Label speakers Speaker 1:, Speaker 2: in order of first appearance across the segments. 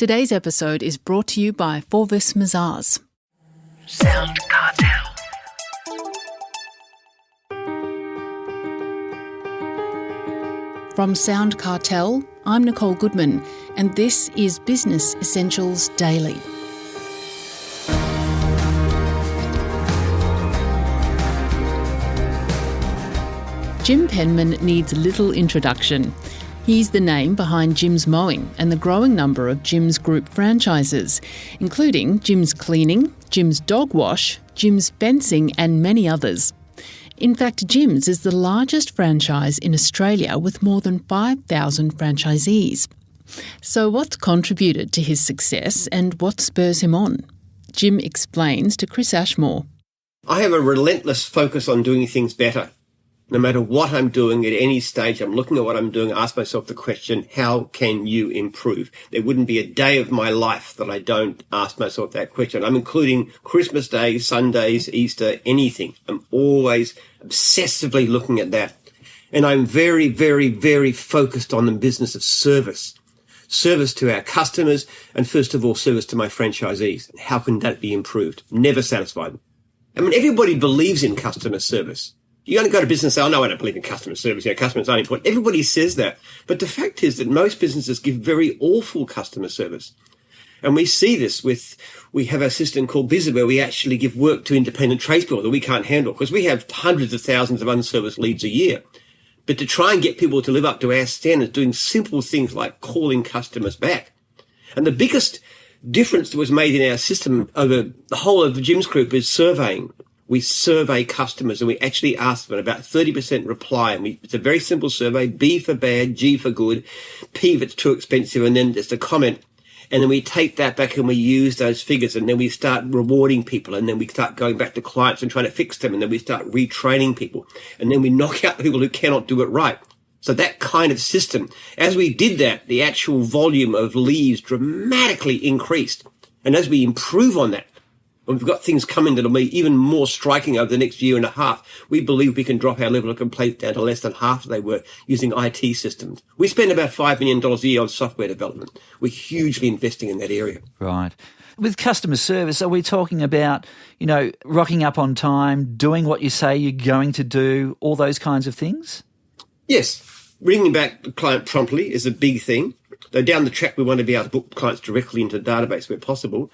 Speaker 1: Today's episode is brought to you by Forvis Mazars.
Speaker 2: SoundCartel.
Speaker 1: From SoundCartel, I'm Nicole Goodman, and this is Business Essentials Daily. Jim Penman needs little introduction. He's the name behind Jim's Mowing and the growing number of Jim's Group franchises, including Jim's Cleaning, Jim's Dog Wash, Jim's Fencing and many others. In fact, Jim's is the largest franchise in Australia with more than 5,000 franchisees. So what's contributed to his success and what spurs him on? Jim explains to Chris Ashmore.
Speaker 3: I have a relentless focus on doing things better. No matter what I'm doing at any stage, I'm looking at what I'm doing, ask myself the question, how can you improve? There wouldn't be a day of my life that I don't ask myself that question. I'm including Christmas Day, Sundays, Easter, anything. I'm always obsessively looking at that. And I'm very, very, very focused on the business of service. Service to our customers and first of all, service to my franchisees. How can that be improved? Never satisfied. I mean, everybody believes in customer service. You only go to business and say, oh, no, I don't believe in customer service. Customers aren't important. Everybody says that. But the fact is that most businesses give very awful customer service. And we see this we have a system called Bizzer where we actually give work to independent tradespeople that we can't handle because we have hundreds of thousands of unserviced leads a year. But to try and get people to live up to our standards, doing simple things like calling customers back. And the biggest difference that was made in our system over the whole of the Jim's Group is surveying. We survey customers and we actually ask them, about 30% reply. And it's a very simple survey, B for bad, G for good, P if it's too expensive, and then just a comment. And then we take that back and we use those figures and then we start rewarding people and then we start going back to clients and trying to fix them and then we start retraining people and then we knock out the people who cannot do it right. So that kind of system, as we did that, the actual volume of leads dramatically increased. And as we improve on that, and we've got things coming that'll be even more striking over the next year and a half. We believe we can drop our level of complaints down to less than half they were using IT systems. We spend about $5 million a year on software development. We're hugely investing in that area.
Speaker 2: Right. With customer service, are we talking about, rocking up on time, doing what you say you're going to do, all those kinds of things?
Speaker 3: Yes. Bringing back the client promptly is a big thing. Though down the track, we want to be able to book clients directly into the database where possible.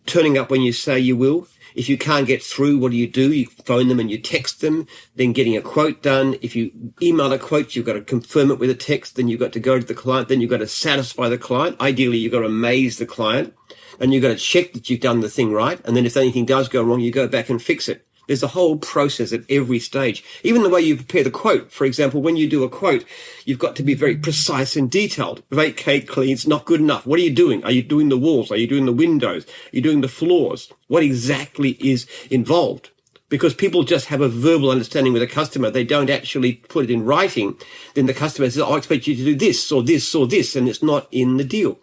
Speaker 3: Turning up when you say you will. If you can't get through, what do? You phone them and you text them, then getting a quote done. If you email a quote, you've got to confirm it with a text, then you've got to go to the client, then you've got to satisfy the client. Ideally, you've got to amaze the client, and you've got to check that you've done the thing right. And then if anything does go wrong, you go back and fix it. There's a whole process at every stage. Even the way you prepare the quote. For example, when you do a quote, you've got to be very precise and detailed. Vacate, clean's not good enough. What are you doing? Are you doing the walls? Are you doing the windows? Are you doing the floors? What exactly is involved? Because people just have a verbal understanding with a customer. They don't actually put it in writing. Then the customer says, I expect you to do this or this or this, and it's not in the deal.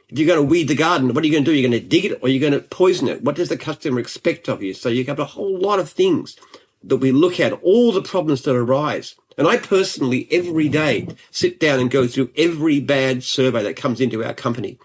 Speaker 3: If you're going to weed the garden, what are you going to do? You're going to dig it or you're going to poison it? What does the customer expect of you? So you have a whole lot of things that we look at, all the problems that arise. And I personally, every day, sit down and go through every bad survey that comes into our company.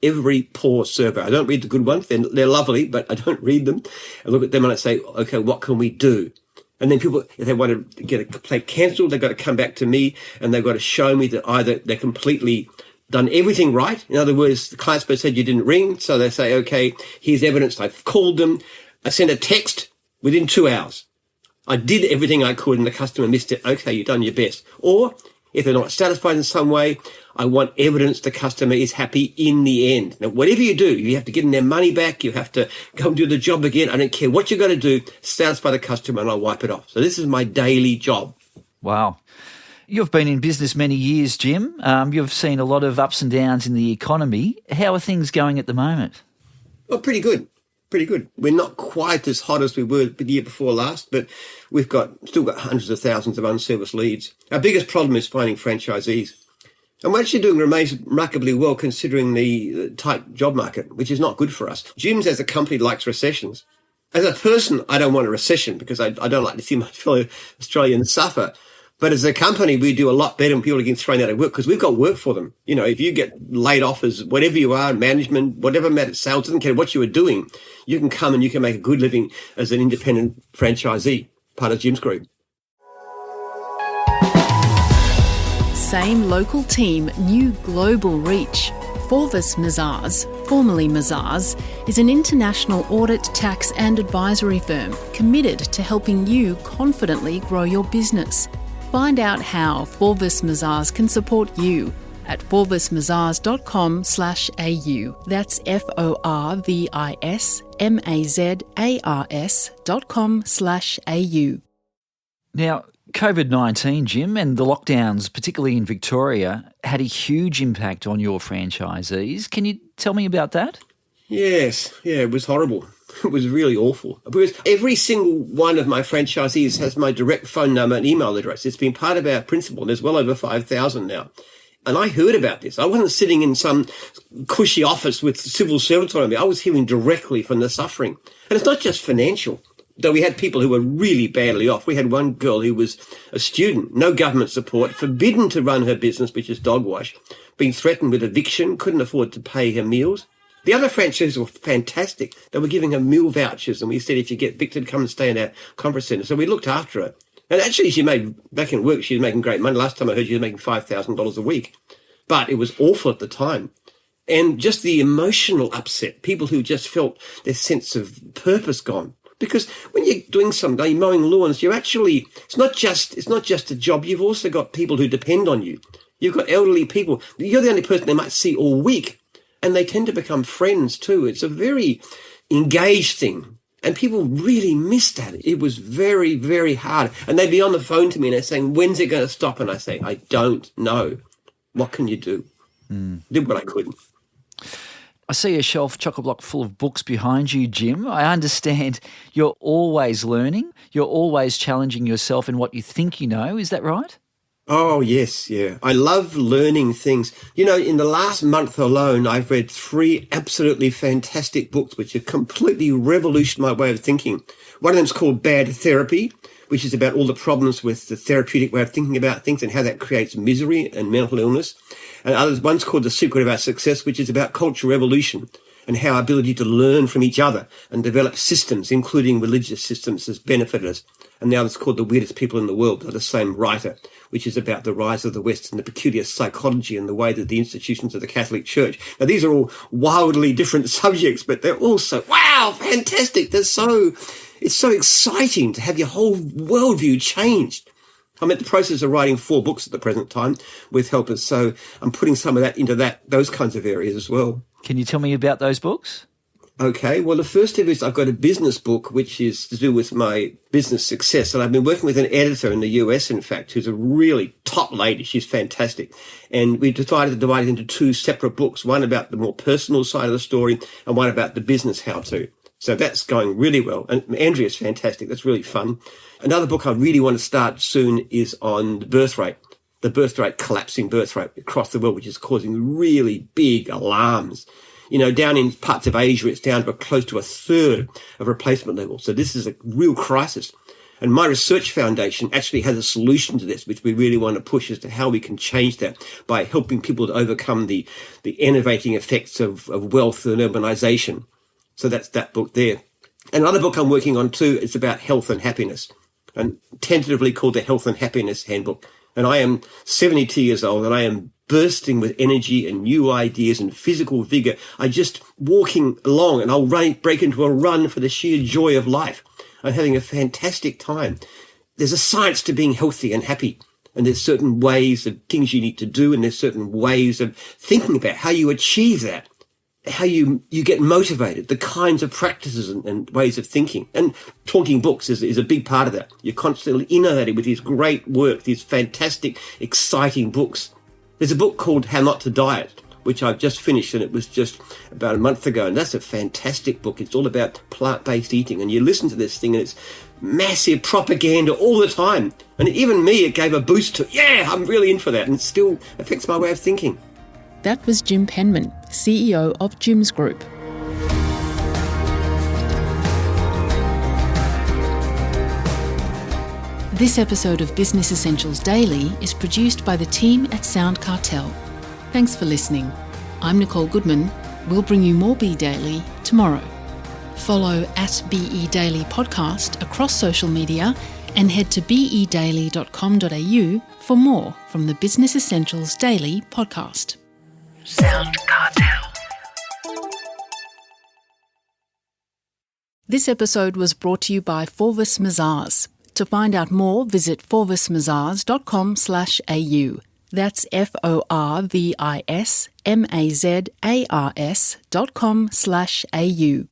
Speaker 3: Every poor survey. I don't read the good ones. They're lovely, but I don't read them. I look at them and I say, okay, what can we do? And then people, if they want to get a complaint cancelled, they've got to come back to me and they've got to show me that either they're completely done everything right. In other words, the client said you didn't ring. So they say, okay, here's evidence. I've called them. I sent a text within 2 hours. I did everything I could and the customer missed it. Okay, you've done your best. Or if they're not satisfied in some way, I want evidence the customer is happy in the end. Now, whatever you do, you have to give them their money back. You have to go and do the job again. I don't care what you're going to do. Satisfy the customer and I'll wipe it off. So this is my daily job.
Speaker 2: Wow. You've been in business many years, Jim. You've seen a lot of ups and downs in the economy. How are things going at the moment?
Speaker 3: Well, pretty good. Pretty good. We're not quite as hot as we were the year before last, but we've still got hundreds of thousands of unserviced leads. Our biggest problem is finding franchisees. And we're actually doing remarkably well considering the tight job market, which is not good for us. Jim's as a company likes recessions. As a person, I don't want a recession because I don't like to see my fellow Australians suffer. But as a company, we do a lot better when people are getting thrown out of work because we've got work for them. You know, if you get laid off as whatever you are, management, whatever matters, sales, doesn't care what you are doing, you can come and you can make a good living as an independent franchisee, part of Jim's Group.
Speaker 1: Same local team, new global reach. Forvis Mazars, formerly Mazars, is an international audit, tax and advisory firm committed to helping you confidently grow your business. Find out how Forvis Mazars can support you at forvismazars.com/au. That's forvismazars.com/au.
Speaker 2: Now, COVID-19, Jim, and the lockdowns, particularly in Victoria, had a huge impact on your franchisees. Can you tell me about that?
Speaker 3: Yes. Yeah, it was horrible. It was really awful. Because every single one of my franchisees has my direct phone number and email address. It's been part of our principle. There's well over 5,000 now. And I heard about this. I wasn't sitting in some cushy office with civil servants on me. I was hearing directly from the suffering. And it's not just financial. Though we had people who were really badly off. We had one girl who was a student, no government support, forbidden to run her business, which is dog wash, being threatened with eviction, couldn't afford to pay her meals. The other franchises were fantastic. They were giving her meal vouchers, and we said, if you get evicted, come and stay in our conference centre. So we looked after her. And actually, she made, back in work, she was making great money. Last time I heard, she was making $5,000 a week. But it was awful at the time. And just the emotional upset, people who just felt their sense of purpose gone. Because when you're doing something, you're mowing lawns, you're actually, it's not just a job. You've also got people who depend on you. You've got elderly people. You're the only person they might see all week. And they tend to become friends too. It's a very engaged thing. And people really missed that. It was very, very hard. And they'd be on the phone to me and they're saying, when's it going to stop? And I say, I don't know. What can you do? Did what I could.
Speaker 2: I see a shelf chock-a-block full of books behind you, Jim. I understand you're always learning. You're always challenging yourself in what you think you know. Is that right?
Speaker 3: Oh, yes, yeah. I love learning things. You know, in the last month alone, I've read 3 absolutely fantastic books which have completely revolutionized my way of thinking. One of them is called Bad Therapy, which is about all the problems with the therapeutic way of thinking about things and how that creates misery and mental illness. And one's called The Secret of Our Success, which is about cultural evolution and how our ability to learn from each other and develop systems, including religious systems, has benefited us. And now it's called The Weirdest People in the World by the same writer, which is about the rise of the West and the peculiar psychology and the way that the institutions of the Catholic Church. Now, these are all wildly different subjects, but they're also, wow, fantastic. It's so exciting to have your whole worldview changed. I'm in the process of writing 4 books at the present time with helpers, so I'm putting some of that into those kinds of areas as well.
Speaker 2: Can you tell me about those books?
Speaker 3: Okay, well, the first of it is I've got a business book, which is to do with my business success. And I've been working with an editor in the US, in fact, who's a really top lady. She's fantastic. And we decided to divide it into 2 separate books, one about the more personal side of the story and one about the business how-to. So that's going really well. And Andrea's fantastic. That's really fun. Another book I really want to start soon is on the birth rate, collapsing birth rate across the world, which is causing really big alarms. You know, down in parts of Asia, it's down to close to 1/3 of replacement level. So this is a real crisis. And my research foundation actually has a solution to this, which we really want to push as to how we can change that by helping people to overcome the enervating effects of wealth and urbanization. So that's that book there. Another book I'm working on too is about health and happiness, and tentatively called the Health and Happiness Handbook. And I am 72 years old and I am bursting with energy and new ideas and physical vigor. I just walking along and I'll break into a run for the sheer joy of life. I'm having a fantastic time. There's a science to being healthy and happy. And there's certain ways of things you need to do, and there's certain ways of thinking about how you achieve that, how you get motivated, the kinds of practices and ways of thinking. And talking books is a big part of that. You're constantly innovating with these great work, these fantastic, exciting books. There's a book called How Not to Diet, which I've just finished, and it was just about a month ago. And that's a fantastic book. It's all about plant-based eating. And you listen to this thing and it's massive propaganda all the time. And even me, it gave a boost to, yeah, I'm really in for that. And it still affects my way of thinking.
Speaker 1: That was Jim Penman, CEO of Jim's Group. This episode of Business Essentials Daily is produced by the team at SoundCartel. Thanks for listening. I'm Nicole Goodman. We'll bring you more Be Daily tomorrow. Follow at BE Daily Podcast across social media and head to bedaily.com.au for more from the Business Essentials Daily podcast. SoundCartel. This episode was brought to you by Forvis Mazars. To find out more, visit forvismazars.com/au. That's FORVISMAZARS.com/au.